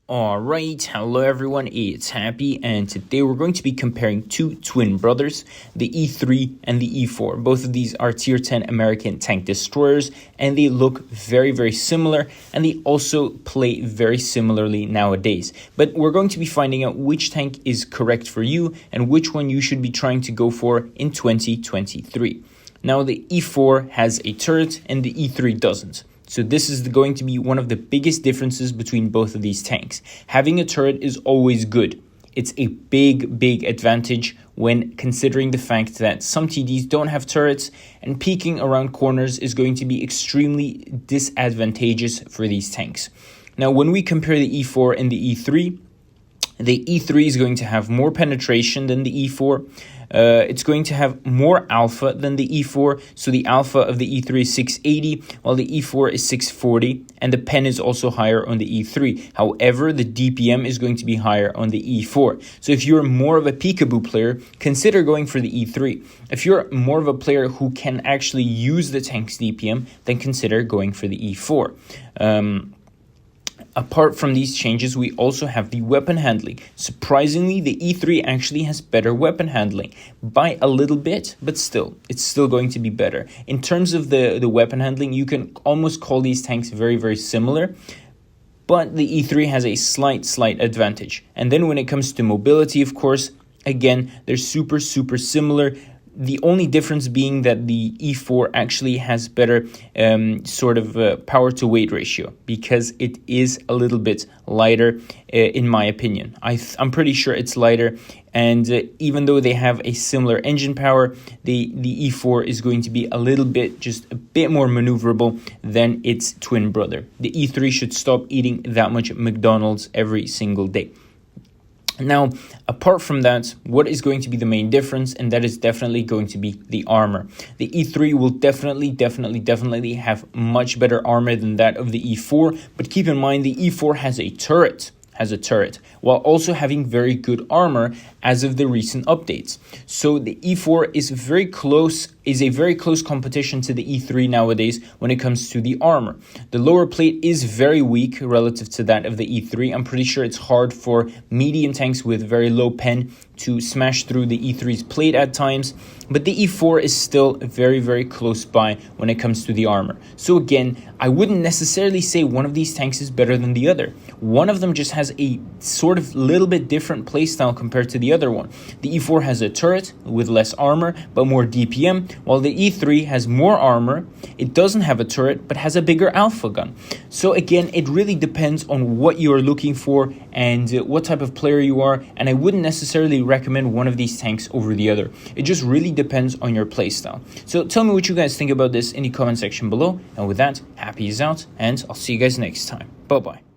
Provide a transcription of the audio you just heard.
Alright, hello everyone, it's Happy, and today we're going to be comparing two twin brothers, the E3 and the E4. Both of these are tier 10 American tank destroyers, and they look very similar, and they also play very similarly nowadays. But we're going to be finding out which tank is correct for you, and which one you should be trying to go for in 2023. Now, the E4 has a turret, and the E3 doesn't. So this is going to be one of the biggest differences between both of these tanks. Having a turret is always good. It's a big advantage when considering the fact that some TDs don't have turrets, and peeking around corners is going to be extremely disadvantageous for these tanks. Now, when we compare the E4 and the E3 is going to have more penetration than the E4. It's going to have more alpha than the E4. So the alpha of the E3 is 680, while the E4 is 640. And the pen is also higher on the E3. However, the DPM is going to be higher on the E4. So if you're more of a peekaboo player, consider going for the E3. If you're more of a player who can actually use the tank's DPM, then consider going for the E4. Apart from these changes, we also have the weapon handling. Surprisingly, the E3 actually has better weapon handling by a little bit, but still, it's still going to be better. In terms of the weapon handling, you can almost call these tanks very similar, but the E3 has a slight advantage. And then when it comes to mobility, of course, again, they're super similar. The only difference being that the E4 actually has better power to weight ratio, because it is a little bit lighter, in my opinion. I'm pretty sure it's lighter, and even though they have a similar engine power, the E4 is going to be just a bit more maneuverable than its twin brother. The E3 should stop eating that much McDonald's every single day. Now, apart from that, what is going to be the main difference? And that is definitely going to be the armor. The E3 will definitely have much better armor than that of the E4. But keep in mind, the E4 has a turret, while also having very good armor as of the recent updates. So the E4 is a very close competition to the E3 nowadays when it comes to the armor. The lower plate is very weak relative to that of the E3. I'm pretty sure it's hard for medium tanks with very low pen to smash through the E3's plate at times, but the E4 is still very close by when it comes to the armor. So again, I wouldn't necessarily say one of these tanks is better than the other. One of them just has a sort of little bit different playstyle compared to the other one. The E4 has a turret with less armor but more DPM, while the E3 has more armor. It doesn't have a turret but has a bigger alpha gun. So again, it really depends on what you're looking for and what type of player you are, and I wouldn't necessarily recommend one of these tanks over the other. It just really depends on your playstyle. So tell me what you guys think about this in the comment section below, and with that, Happy is out, and I'll see you guys next time. Bye bye.